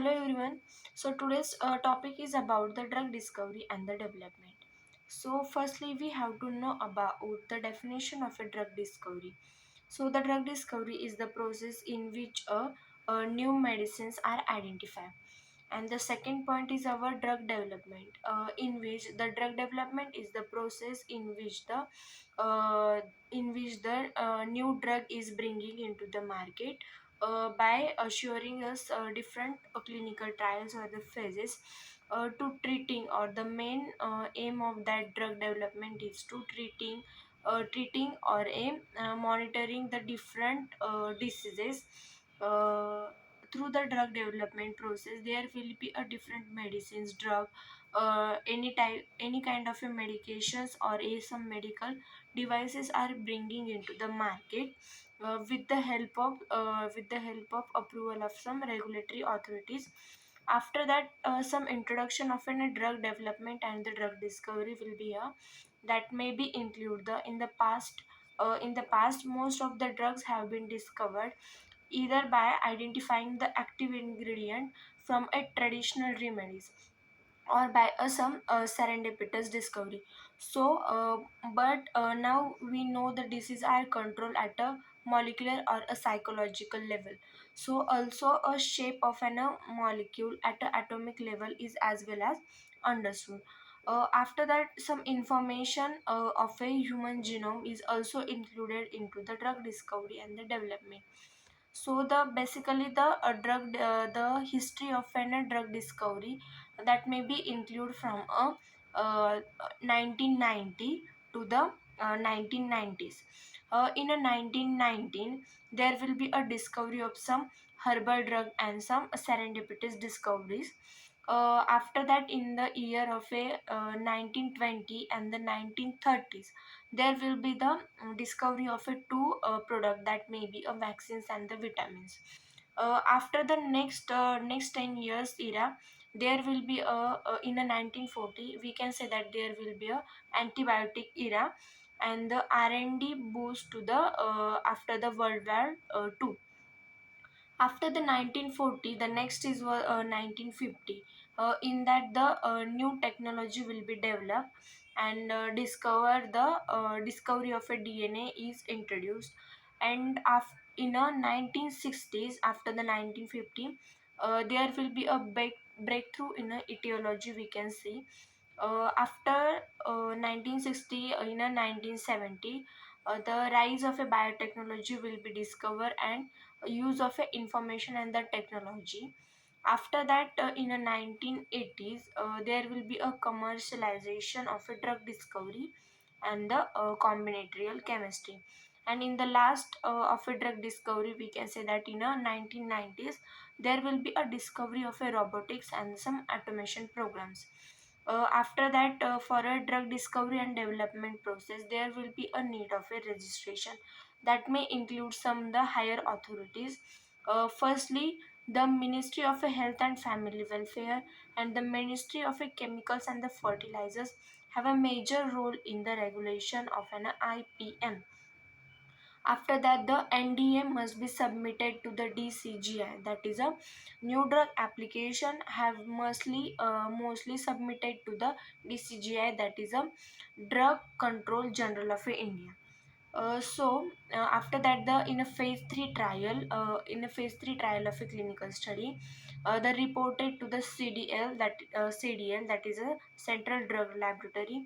Hello everyone. So today's topic is about the drug discovery and the development. So firstly, we have to know about the definition of a drug discovery. So the drug discovery is the process in which new medicines are identified. And the second point is our drug development, in which the drug development is the process in which the new drug is bringing into the market by assuring us different clinical trials or the phases to treating, or the main aim of that drug development is to treating or aim monitoring the different diseases. uh, Through the drug development process there will be a different medicines drug, any kind of a medications or some medical devices are bringing into the market with the help of approval of some regulatory authorities. After that, some introduction of a drug development and the drug discovery will be a that may be include the in the past most of the drugs have been discovered either by identifying the active ingredient from a traditional remedies or by some serendipitous discovery. But now we know the disease are controlled at a molecular or a psychological level. So also a shape of an molecule at a atomic level is as well as understood. After that, some information of a human genome is also included into the drug discovery and the development. So the basically the history of a drug discovery that may be include from a 1990 to the 1990s. In a 1919 there will be a discovery of some herbal drug and some serendipitous discoveries. After that, in the year of a 1920 and the 1930s, there will be the discovery of a two product that may be a vaccines and the vitamins. After the next 10 years era, there will be in a 1940 we can say that there will be a antibiotic era, and the R&D boost to the after the World War II. After the 1940, the next is 1950. In that, the new technology will be developed, and discovery of a DNA is introduced. And in the 1960s, after the 1950, there will be a breakthrough in a etiology, we can see. After 1960, in a 1970, the rise of a biotechnology will be discovered, and use of information and the technology. After that, in the 1980s, there will be a commercialization of a drug discovery and the combinatorial chemistry. And in the last of a drug discovery, we can say that in the 1990s, there will be a discovery of a robotics and some automation programs. After that, for a drug discovery and development process, there will be a need of a registration that may include some the higher authorities. Firstly, the Ministry of Health and Family Welfare and the Ministry of Chemicals and the Fertilizers have a major role in the regulation of an IPM. After that, the NDA must be submitted to the DCGI, that is a new drug application have mostly submitted to the DCGI, that is a Drug Control General of India. After that, the in a phase 3 trial of a clinical study, the reported to the CDL, that is a Central Drug Laboratory.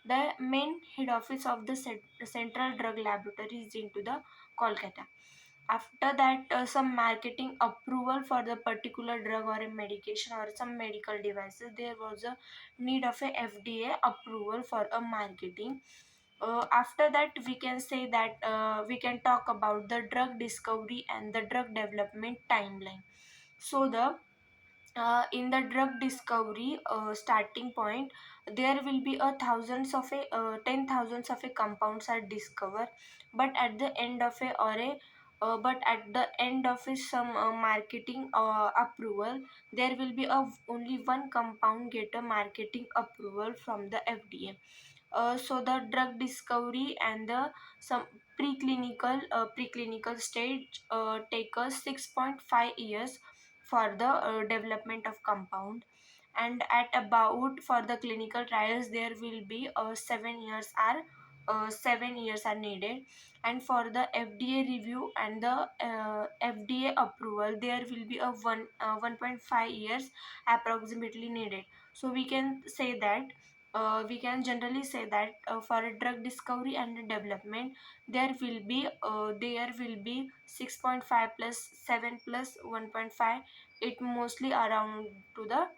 The main head office of the Central Drug Laboratory is into the Kolkata. After that, some marketing approval for the particular drug or a medication or some medical devices, there was a need of a FDA approval for a marketing. After that, we can say that we can talk about the drug discovery and the drug development timeline. So the in the drug discovery starting point, there will be a thousands of a 10,000s of a compounds are discovered, but at the end of a or a but at the end of a some marketing approval, there will be a only one compound get a marketing approval from the FDA. So the drug discovery and the some preclinical stage take us 6.5 years for the development of compound. And at about for the clinical trials there will be 7 years are needed. And for the FDA review and the FDA approval there will be a 1.5 years approximately needed. So we can generally say that for a drug discovery and development there will be 6.5 plus 7 plus 1.5. It mostly around to the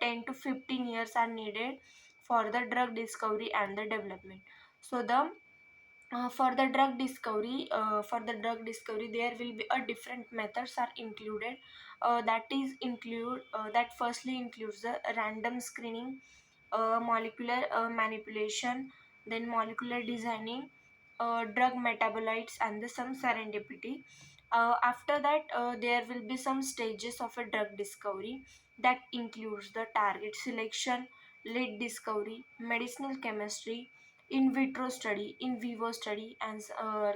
10 to 15 years are needed for the drug discovery and the development. So the for the drug discovery there will be a different methods are included. That firstly includes the random screening, molecular manipulation, then molecular designing, drug metabolites, and some serendipity. After that, there will be some stages of a drug discovery that includes the target selection, lead discovery, medicinal chemistry, in vitro study, in vivo study, and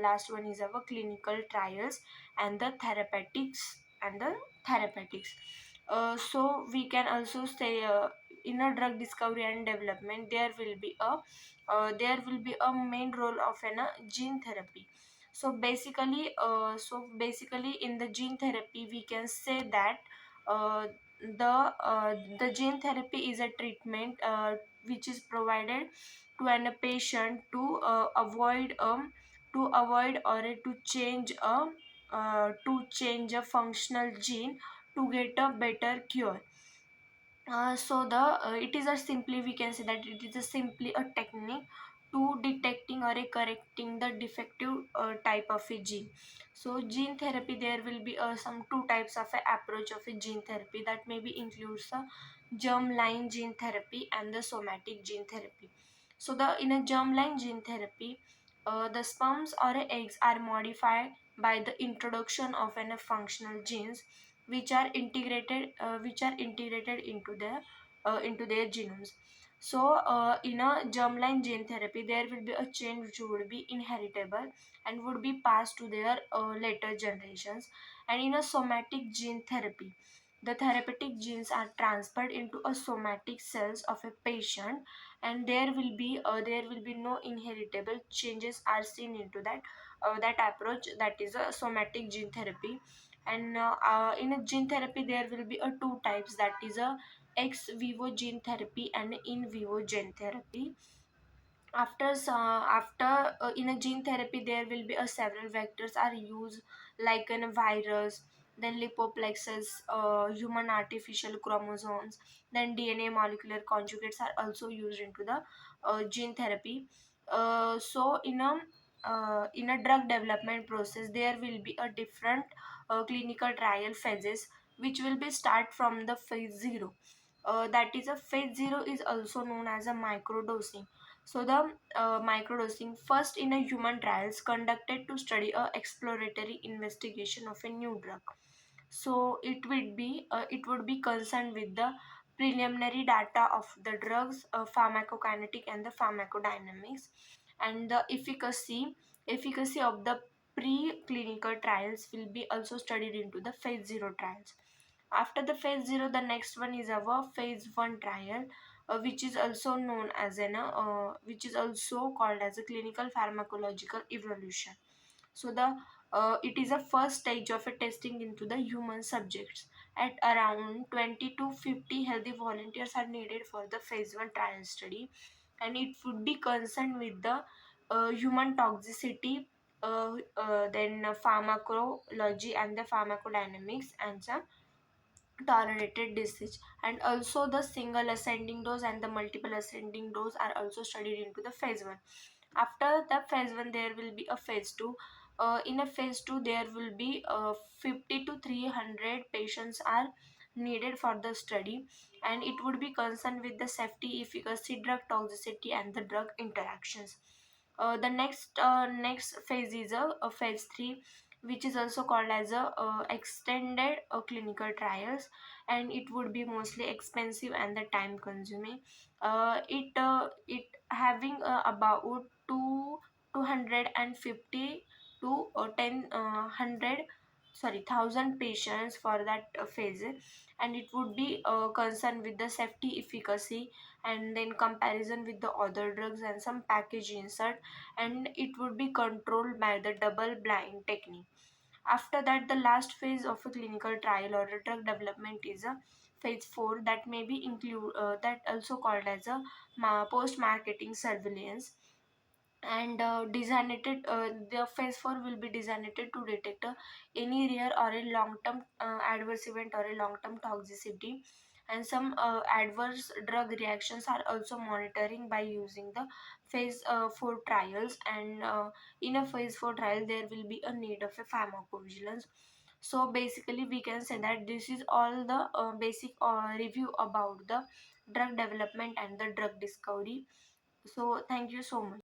last one is our clinical trials and the therapeutics. So we can also say in a drug discovery and development there will be a main role of an gene therapy. So basically in the gene therapy we can say that uh, the gene therapy is a treatment which is provided to a patient to avoid or to change a functional gene to get a better cure. It is a simply we can say that it is a simply a technique to detecting or a correcting the defective type of a gene. So gene therapy there will be some two types of a approach of a gene therapy that maybe includes a germline gene therapy and the somatic gene therapy. So the in a germline gene therapy, the sperms or eggs are modified by the introduction of an functional genes which are integrated into their genomes. So in a germline gene therapy there will be a change which would be inheritable and would be passed to their later generations. And in a somatic gene therapy, the therapeutic genes are transferred into a somatic cells of a patient, and there will be no inheritable changes are seen into that approach, that is a somatic gene therapy. And in a gene therapy there will be two types, that is a ex vivo gene therapy and in vivo gene therapy. After in a gene therapy there will be several vectors are used, like a virus, then lipoplexes, human artificial chromosomes, then DNA molecular conjugates are also used into the gene therapy. So in a drug development process there will be a different clinical trial phases which will be start from the phase 0. That is a phase 0 is also known as a microdosing. So the microdosing first in a human trials conducted to study a exploratory investigation of a new drug. So it would be concerned with the preliminary data of the drugs, pharmacokinetic and the pharmacodynamics, and the efficacy of the preclinical trials will be also studied into the phase 0 trials. After the phase 0, the next one is our phase 1 trial, which is also known as which is also called as a clinical pharmacological evaluation. So the it is a first stage of a testing into the human subjects. At around 20 to 50 healthy volunteers are needed for the phase 1 trial study, and it would be concerned with the human toxicity, then pharmacology and the pharmacodynamics, and some tolerated disease. And also the single ascending dose and the multiple ascending dose are also studied into the phase 1. After the phase 1 there will be a phase 2. In a phase 2 there will be 50 to 300 patients are needed for the study, and it would be concerned with the safety, efficacy, drug toxicity, and the drug interactions. The next phase is a phase 3, which is also called as a extended clinical trials, and it would be mostly expensive and the time consuming. It having about 250 to 10 100 1,000 patients for that phase, and it would be concerned with the safety, efficacy, and then comparison with the other drugs and some package insert, and it would be controlled by the double blind technique. After that, the last phase of a clinical trial or a drug development is a phase 4, that may be include that also called as a post marketing surveillance. And designated the phase 4 will be designated to detect any rare or a long term adverse event or a long term toxicity, and some adverse drug reactions are also monitoring by using the phase 4 trials. And in a phase 4 trial there will be a need of a pharmacovigilance. So basically we can say that this is all the basic review about the drug development and the drug discovery. So thank you so much.